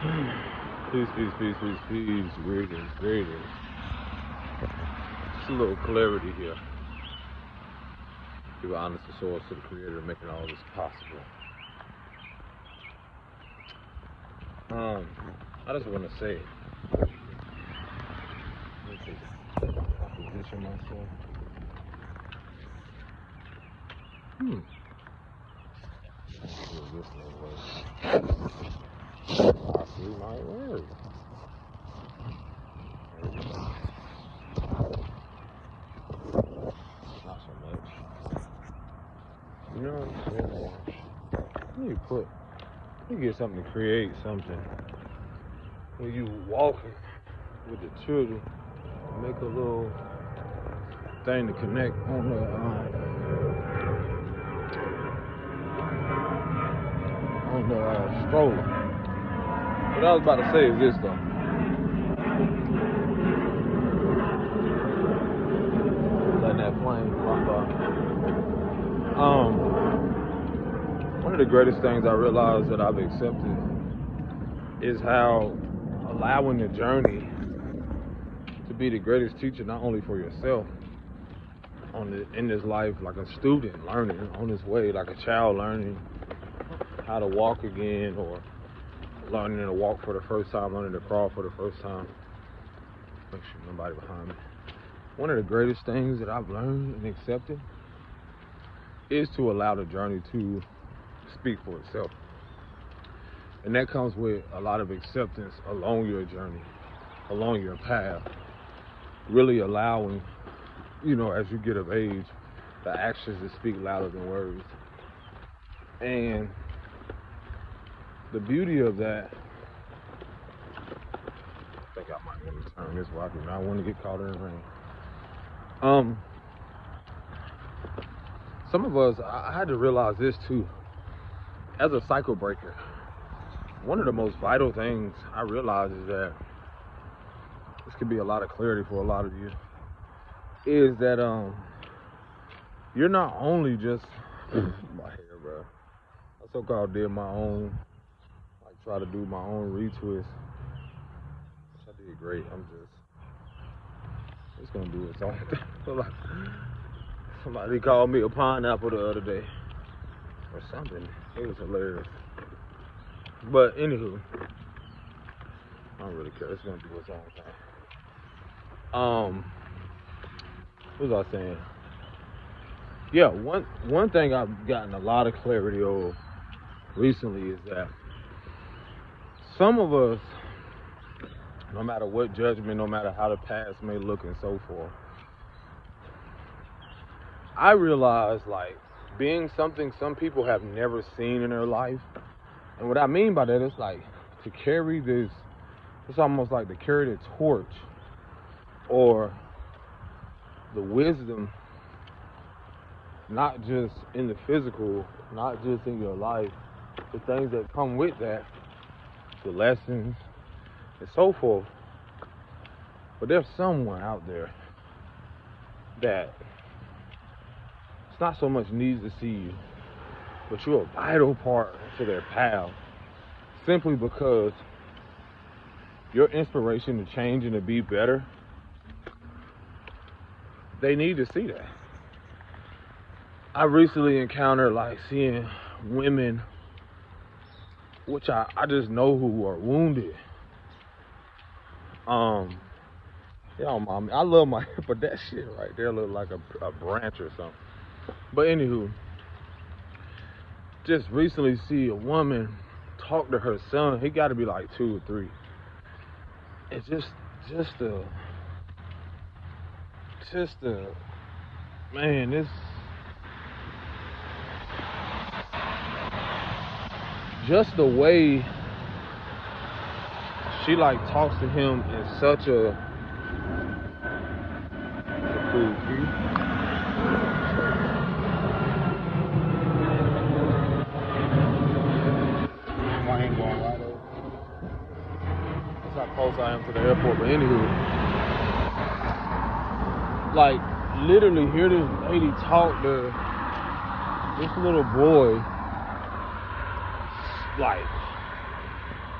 Peace, peace, peace, peace, peace. Greetings, greetings. Just a little clarity here. Give honest to source to the creator making all this possible. I just want to say, let me position myself. Let's see if this one works. Possibly might work. There we go. Not so much. You know what I'm saying? You get something to create something. When you walking with the children, make a little thing to connect on the stroller. What I was about to say is this though. Letting that flame pop by. One of the greatest things I realized that I've accepted is how allowing the journey to be the greatest teacher, not only for yourself in this life, like a student learning on his way, like a child learning how to walk again, or learning to walk for the first time, learning to crawl for the first time. Make sure nobody behind me. One of the greatest things that I've learned and accepted is to allow the journey to speak for itself. And that comes with a lot of acceptance along your journey, along your path. Really allowing, as you get of age, the actions to speak louder than words. And the beauty of that, I think I might want to turn this way. I do not want to get caught in the rain. Some of us, I had to realize this too, as a cycle breaker. One of the most vital things I realize is that, this could be a lot of clarity for a lot of you, is that you're not only just my hair, bro. I so-called did my own, try to do my own retwist, which I did great. It's gonna do its own thing. Somebody called me a pineapple the other day or something. It was hilarious. But anywho, I don't really care. It's gonna do its own thing. What was I saying? Yeah, one thing I've gotten a lot of clarity over recently is that some of us, no matter what judgment, no matter how the past may look and so forth, I realize being something some people have never seen in their life. And what I mean by that is to carry this, it's almost like to carry the torch or the wisdom, not just in the physical, not just in your life, the things that come with that, the lessons and so forth. But there's someone out there that it's not so much needs to see you, but you're a vital part to their path, simply because your inspiration to change and to be better, they need to see that. I recently encountered seeing women, which I just know who are wounded. Mommy, I love my hair, but that shit right there look like a branch or something. But anywho, just recently see a woman talk to her son. He got to be 2 or 3. It's just man, this just the way she talks to him in such a cool view. I ain't going right over. That's how close I am to the airport. But anywho, literally hear this lady talk to this little boy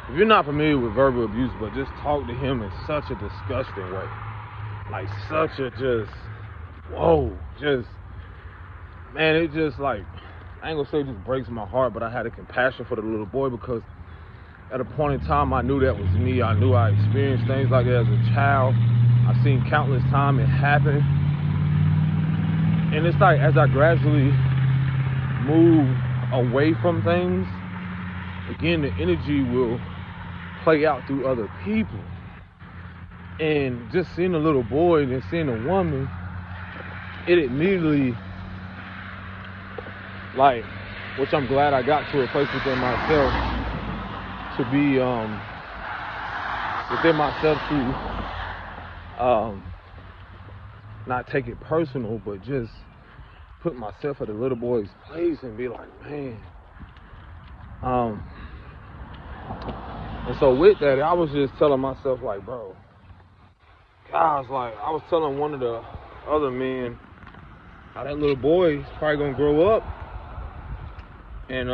if you're not familiar with verbal abuse, but just talk to him in such a disgusting way. Like such a just, whoa, just, man, it just like, I ain't gonna say it just breaks my heart, but I had a compassion for the little boy because at a point in time, I knew that was me. I knew I experienced things like that as a child. I've seen countless times it happen. And it's like, as I gradually move away from things, again, the energy will play out through other people. And just seeing a little boy and then seeing a woman, it immediately, like, which I'm glad I got to a place within myself to be, within myself to not take it personal, but just put myself at a little boy's place and be like, man. And so with that, I was just telling myself, like, bro, guys, like, I was telling one of the other men how that little boy is probably gonna grow up and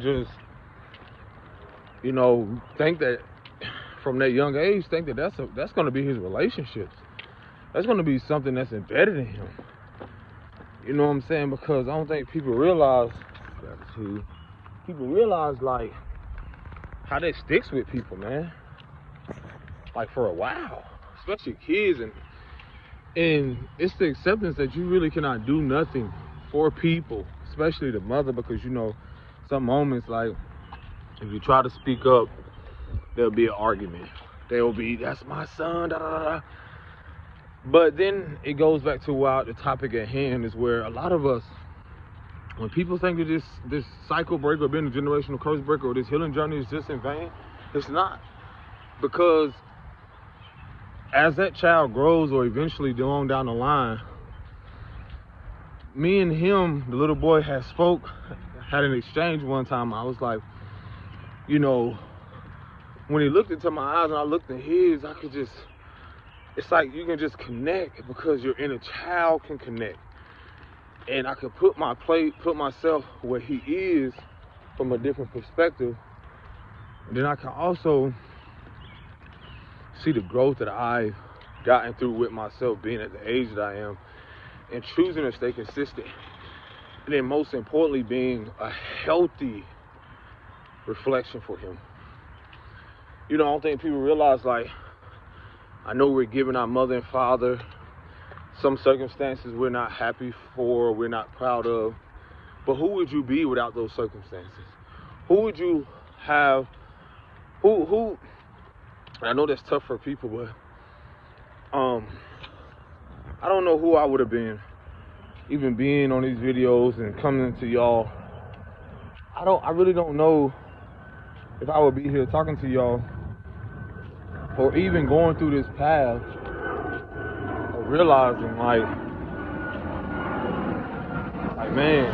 just, you know, think that from that young age, think that that's gonna be his relationships. That's gonna be something that's embedded in him. You know what I'm saying? Because I don't think people realize like how that sticks with people, man. Like for a while, especially kids, and it's the acceptance that you really cannot do nothing for people, especially the mother, because you know, some moments like if you try to speak up, there'll be an argument. There'll be, that's my son, da da da. But then it goes back to the topic at hand is where a lot of us, when people think that this cycle breaker, being a generational curse breaker, or this healing journey is just in vain, it's not. Because as that child grows, or eventually along down the line, me and him, the little boy, had an exchange one time. I was like, you know, when he looked into my eyes and I looked in his, I could just, it's like you can just connect because your inner child can connect. And I could put myself where he is from a different perspective. And then I can also see the growth that I've gotten through with myself, being at the age that I am, and choosing to stay consistent. And then most importantly, being a healthy reflection for him. You know, I don't think people realize, like, I know we're giving our mother and father some circumstances we're not happy for, we're not proud of, but who would you be without those circumstances? Who would you have, who, I know that's tough for people, but I don't know who I would have been, even being on these videos and coming to y'all. I really don't know if I would be here talking to y'all, or even going through this path of realizing, like, man,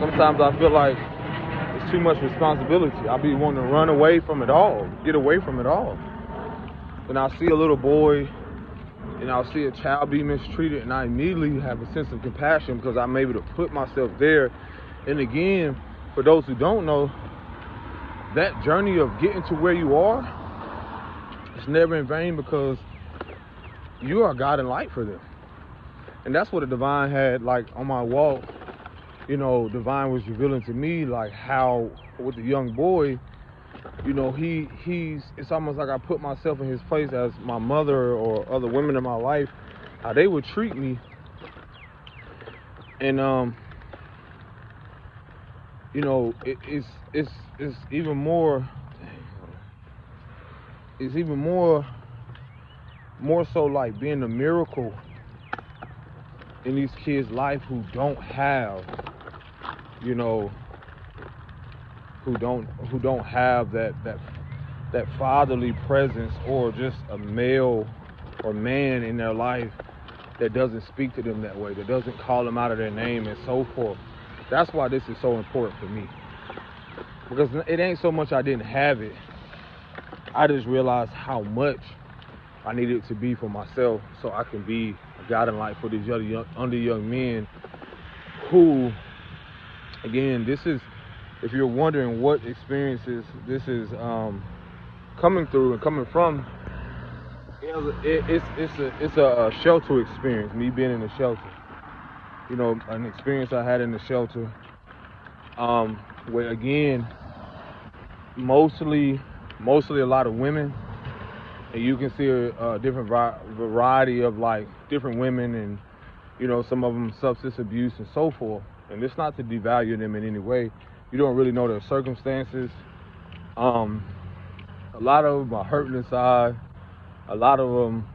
sometimes I feel like it's too much responsibility. I'll be wanting to run away from it all, get away from it all. And I'll see a little boy and I'll see a child be mistreated, and I immediately have a sense of compassion because I'm able to put myself there. And again, for those who don't know, that journey of getting to where you are, it's never in vain because you are God and light for them. And that's what the divine had, like, on my walk. You know, divine was revealing to me, like, how with the young boy, you know, it's almost like I put myself in his place as my mother or other women in my life, how they would treat me. And you know, it's even more, more so like being a miracle in these kids' life who don't have, you know, who don't have that fatherly presence, or just a male or man in their life that doesn't speak to them that way, that doesn't call them out of their name and so forth. That's why this is so important for me. Because it ain't so much I didn't have it. I just realized how much I needed it to be for myself, so I can be a guiding light for these young men who, again, this is, if you're wondering what experiences this is coming through and coming from, it's a shelter experience. Me being in the shelter, an experience I had in the shelter, where again, mostly a lot of women, and you can see a different variety of like different women, and some of them substance abuse and so forth. And it's not to devalue them in any way. You don't really know their circumstances. A lot of them are hurting inside. A lot of them,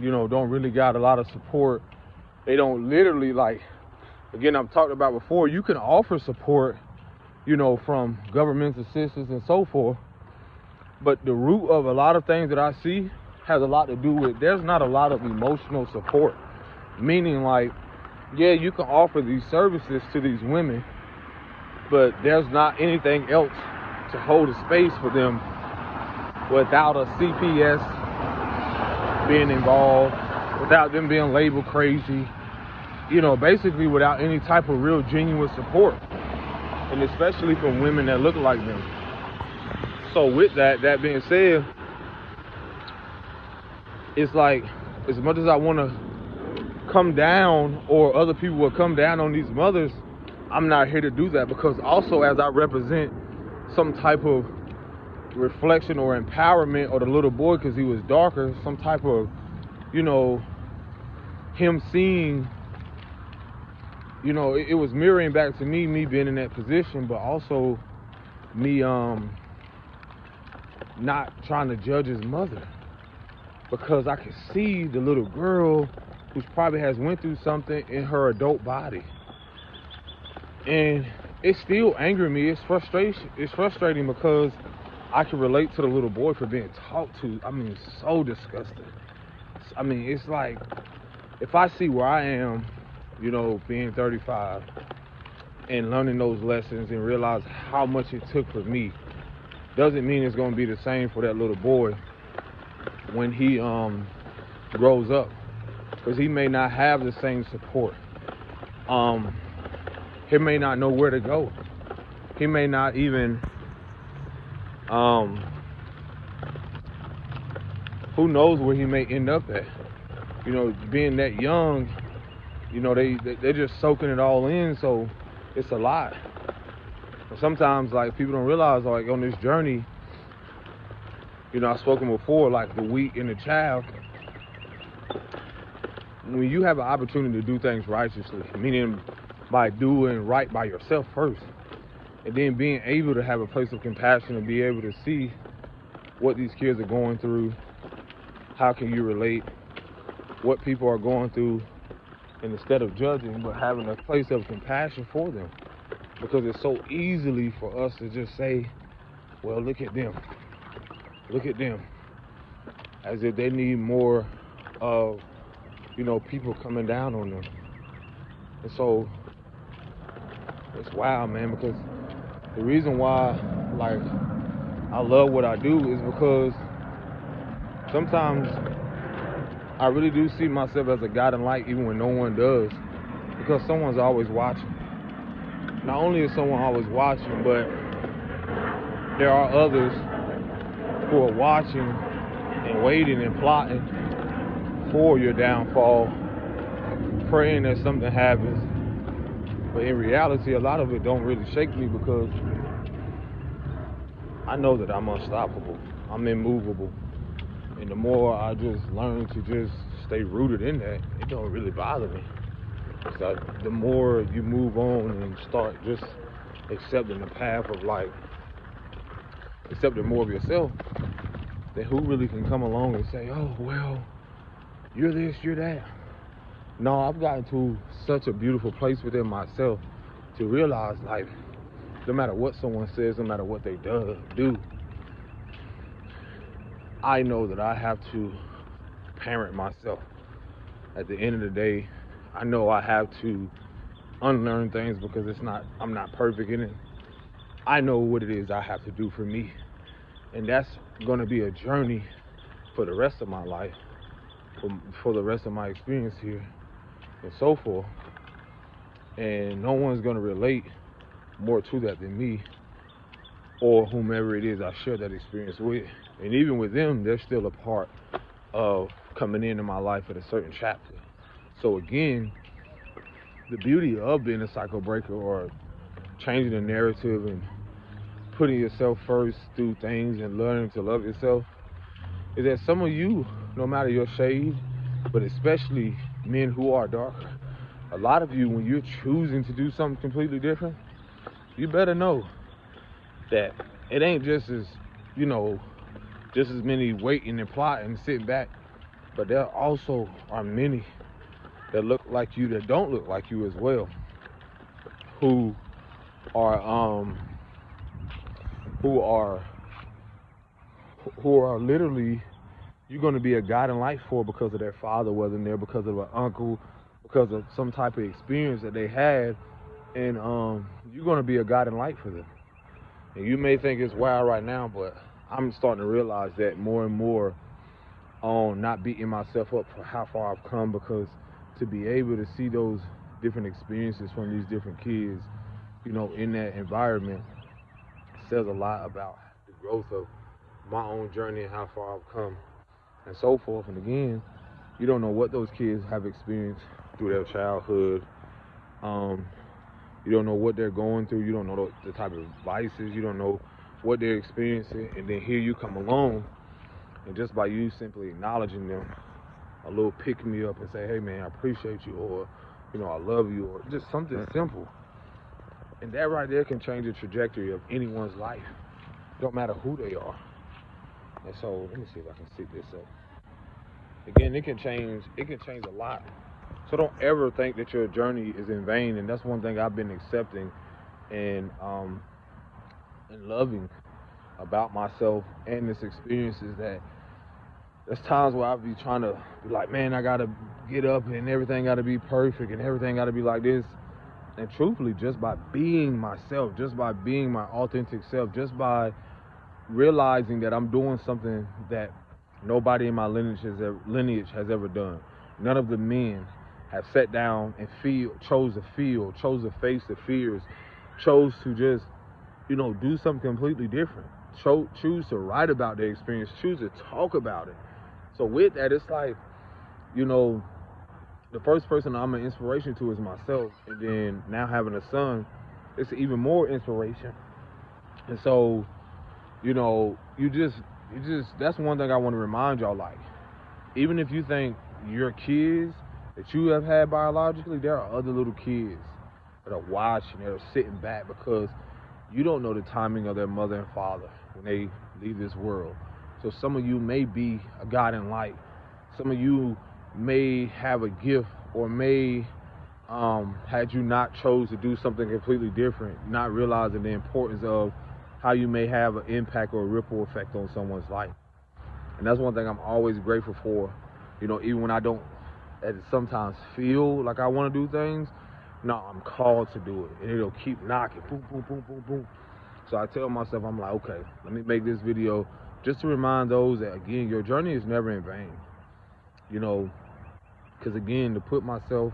don't really got a lot of support. They don't literally, like, again, I've talked about before, you can offer support, from government assistance and so forth. But the root of a lot of things that I see has a lot to do with, there's not a lot of emotional support. Meaning, like, yeah, you can offer these services to these women, but there's not anything else to hold a space for them without a CPS being involved, without them being labeled crazy, basically without any type of real genuine support, and especially from women that look like them. So with that being said, it's like, as much as I want to come down, or other people will come down on these mothers, I'm not here to do that, because also, as I represent some type of reflection or empowerment of the little boy, because he was darker, some type of, him seeing, it was mirroring back to me being in that position, but also me not trying to judge his mother, because I could see the little girl who probably has went through something in her adult body, and it still angered me. It's frustrating because I can relate to the little boy for being talked to. I mean, it's so disgusting. I mean, it's like, if I see where I am, being 35 and learning those lessons and realize how much it took for me, doesn't mean it's going to be the same for that little boy when he grows up, because he may not have the same support. He may not know where to go. He may not even who knows where he may end up at. Being that young, they're just soaking it all in, so it's a lot. But sometimes, like, people don't realize, like, on this journey, I've spoken before, like, the weak and the child. When you have an opportunity to do things righteously, meaning by doing right by yourself first, and then being able to have a place of compassion and be able to see what these kids are going through, how can you relate, what people are going through, and instead of judging, but having a place of compassion for them. Because it's so easily for us to just say, well, look at them, as if they need more of, people coming down on them. And so it's wild, man, because the reason why, like, I love what I do is because sometimes I really do see myself as a guiding light, even when no one does, because someone's always watching. Not only is someone always watching, but there are others who are watching and waiting and plotting for your downfall, praying that something happens. But in reality, a lot of it don't really shake me, because I know that I'm unstoppable. I'm immovable. And the more I just learn to just stay rooted in that, it don't really bother me. So the more you move on and start just accepting the path of life, accepting more of yourself, then who really can come along and say, oh, well, you're this, you're that. No, I've gotten to such a beautiful place within myself to realize, like, no matter what someone says, no matter what they do, I know that I have to parent myself. At the end of the day, I know I have to unlearn things, because I'm not perfect in it. I know what it is I have to do for me. And that's going to be a journey for the rest of my life, for the rest of my experience here, and so forth. And no one's gonna relate more to that than me or whomever it is I share that experience with. And even with them, they're still a part of coming into my life at a certain chapter. So again, the beauty of being a cycle breaker or changing the narrative and putting yourself first through things and learning to love yourself is that some of you, no matter your shade, but especially men who are darker, a lot of you, when you're choosing to do something completely different, you better know that it ain't just as, just as many waiting and plotting and sitting back, but there also are many that look like you that don't look like you as well, who are who are literally you're going to be a guiding light for because of their father wasn't there, because of an uncle, because of some type of experience that they had, and you're going to be a guiding light for them. And you may think it's wild right now, but I'm starting to realize that more and more on not beating myself up for how far I've come, because to be able to see those different experiences from these different kids, in that environment says a lot about the growth of my own journey and how far I've come and so forth. And again, you don't know what those kids have experienced through their childhood. You don't know what they're going through. You don't know the type of vices. You don't know what they're experiencing. And then here you come along, and just by you simply acknowledging them, a little pick me up and say, hey man, I appreciate you, or I love you, or just something simple. And that right there can change the trajectory of anyone's life. Don't matter who they are. And so let me see if I can see this up. Again, it can change a lot. So don't ever think that your journey is in vain. And that's one thing I've been accepting and loving about myself and this experience is that there's times where I'll be trying to be like, man, I gotta get up and everything gotta be perfect and everything gotta be like this. And truthfully, just by being myself, just by being my authentic self, just by realizing that I'm doing something that nobody in my lineage has ever done. None of the men have sat down and chose to face the fears, chose to just, do something completely different. Choose to write about their experience, choose to talk about it. So with that, it's like, the first person I'm an inspiration to is myself. And then now having a son, it's even more inspiration. And so, you just that's one thing I want to remind y'all, like, even if you think your kids that you have had biologically, there are other little kids that are watching, that are sitting back because you don't know the timing of their mother and father when they leave this world. So some of you may be a guiding light. Some of you may have a gift, or may, had you not chose to do something completely different, not realizing the importance of how you may have an impact or a ripple effect on someone's life. And that's one thing I'm always grateful for. Even when I don't sometimes feel like I want to do things, no, I'm called to do it. And it'll keep knocking, boom, boom, boom, boom, boom. So I tell myself, I'm like, okay, let me make this video just to remind those that, again, your journey is never in vain. Because again, to put myself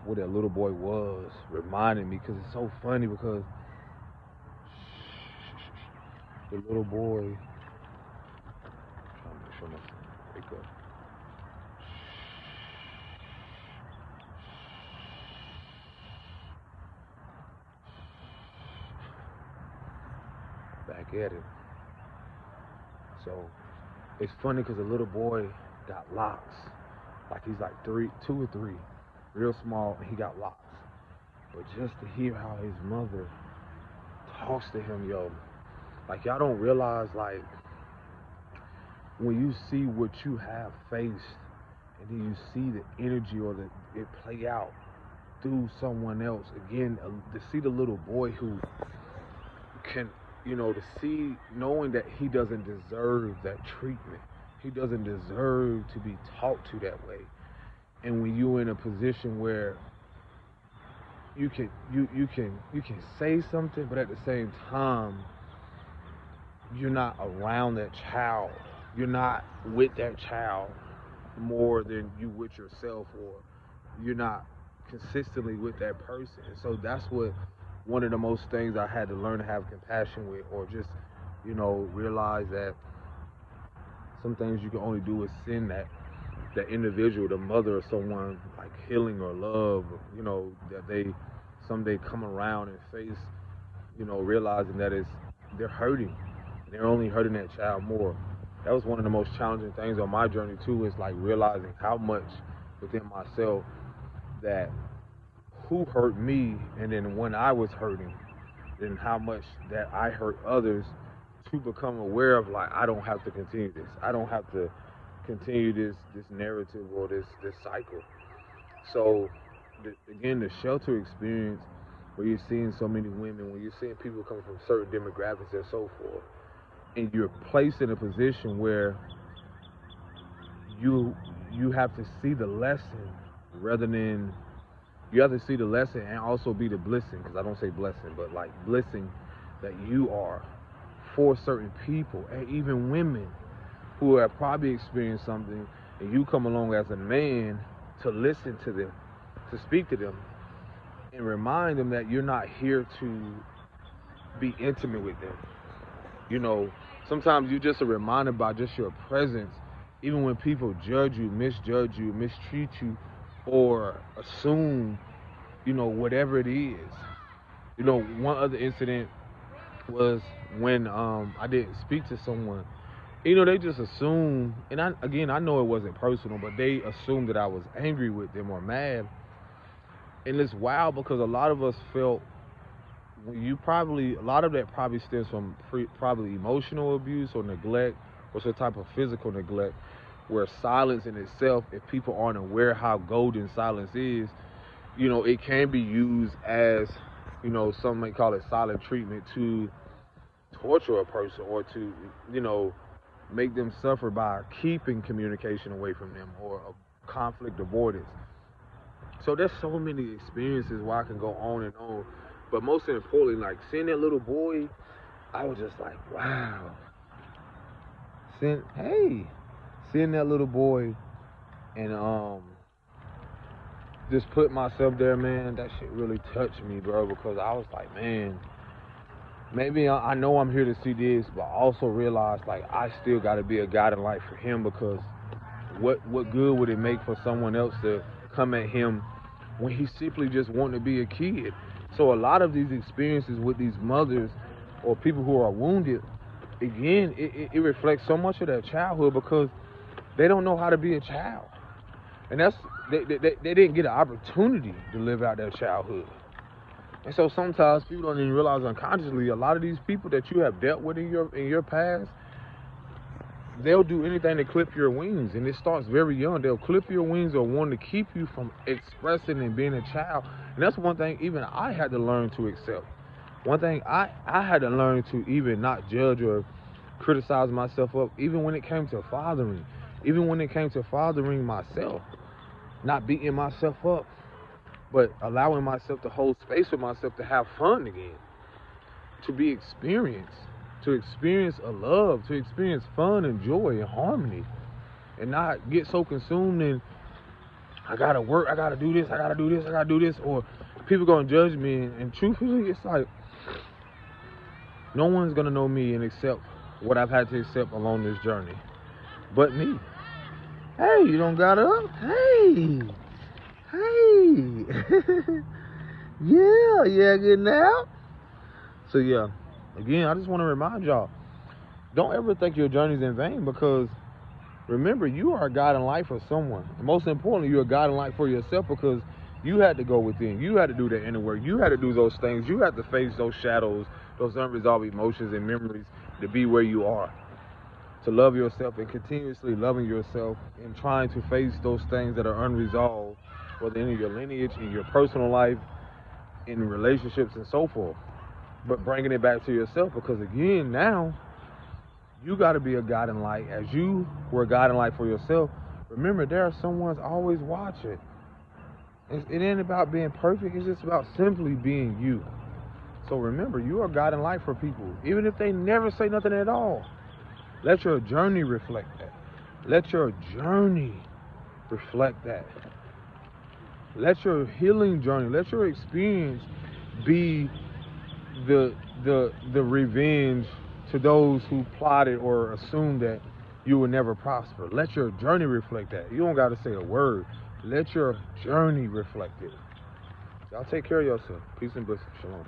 where that little boy was, reminded me, because it's so funny, because the little boy, trying to make sure my wake up. Back at it. So it's funny because the little boy got locks. Like he's like 2 or 3, real small, and he got locks. But just to hear how his mother talks to him, like, y'all don't realize, like, when you see what you have faced, and then you see the energy or it play out through someone else, again, to see the little boy who can, to see, knowing that he doesn't deserve that treatment, he doesn't deserve to be talked to that way. And when you're in a position where you can say something, but at the same time, you're not around that child, you're not with that child, more than you with yourself, or you're not consistently with that person. And so that's what one of the most things I had to learn to have compassion with, or just, realize that some things you can only do is send that individual, the mother of someone, like healing or love, that they someday come around and face, realizing that they're hurting. They're only hurting that child more. That was one of the most challenging things on my journey too, is like realizing how much within myself that who hurt me, and then when I was hurting, then how much that I hurt others, to become aware of, like, I don't have to continue this. I don't have to continue this narrative or this cycle. So again, the shelter experience, where you're seeing so many women, when you're seeing people coming from certain demographics and so forth, and you're placed in a position where you have to see the lesson, rather than you have to see the lesson and also be the blessing, because I don't say blessing, but like blessing that you are for certain people, and even women who have probably experienced something, and you come along as a man to listen to them, to speak to them, and remind them that you're not here to be intimate with them. Sometimes you just are reminded by just your presence, even when people judge you, misjudge you, mistreat you, or assume, whatever it is. One other incident was when I didn't speak to someone. They just assume, and I know it wasn't personal, but they assumed that I was angry with them or mad. And it's wild, because a lot of us felt, a lot of that probably stems from probably emotional abuse or neglect, or some type of physical neglect, where silence in itself, if people aren't aware how golden silence is, it can be used as, some may call it silent treatment, to torture a person, or to, make them suffer by keeping communication away from them, or conflict avoidance. So there's so many experiences where I can go on and on. But most importantly, like seeing that little boy, I was just like, wow. Seeing that little boy, and just put myself there, man, that shit really touched me, bro, because I was like, man, maybe I know I'm here to see this, but I also realize, like, I still got to be a guiding light for him, because what good would it make for someone else to come at him when he simply just wanted to be a kid? So a lot of these experiences with these mothers or people who are wounded, again, it reflects so much of their childhood, because they don't know how to be a child. And they didn't get an opportunity to live out their childhood. And so sometimes people don't even realize unconsciously, a lot of these people that you have dealt with in your past, they'll do anything to clip your wings. And it starts very young. They'll clip your wings or want to keep you from expressing and being a child. And that's one thing even I had to learn to accept. One thing I had to learn to even not judge or criticize myself up, even when it came to fathering. Even when it came to fathering myself. Not beating myself up, but allowing myself to hold space with myself, to have fun again, to be experienced, to experience a love, to experience fun and joy and harmony, and not get so consumed in, I gotta work, I gotta do this, I gotta do this, I gotta do this, or people gonna judge me. And truthfully, it's like, no one's gonna know me and accept what I've had to accept along this journey but me. Hey, you don't got up? Hey. Yeah, good now. So yeah, again, I just want to remind y'all, don't ever think your journey's in vain, because remember, you are a guiding light for someone. And most importantly, you're a guiding light for yourself, because you had to go within. You had to do the inner work. You had to do those things. You had to face those shadows, those unresolved emotions and memories, to be where you are. To love yourself, and continuously loving yourself, and trying to face those things that are unresolved, whether in your lineage, in your personal life, in relationships, and so forth. But bringing it back to yourself, because again, now you got to be a guiding light. As you were a guiding light for yourself, remember, there are someone's always watching. It ain't about being perfect. It's just about simply being you. So remember, you are a guiding light for people, even if they never say nothing at all. Let your journey reflect that. Let your journey reflect that. Let your healing journey, let your experience be the revenge to those who plotted or assumed that you would never prosper. Let your journey reflect that. You don't got to say a word. Let your journey reflect it. Y'all take care of yourself. Peace and blessings. Shalom.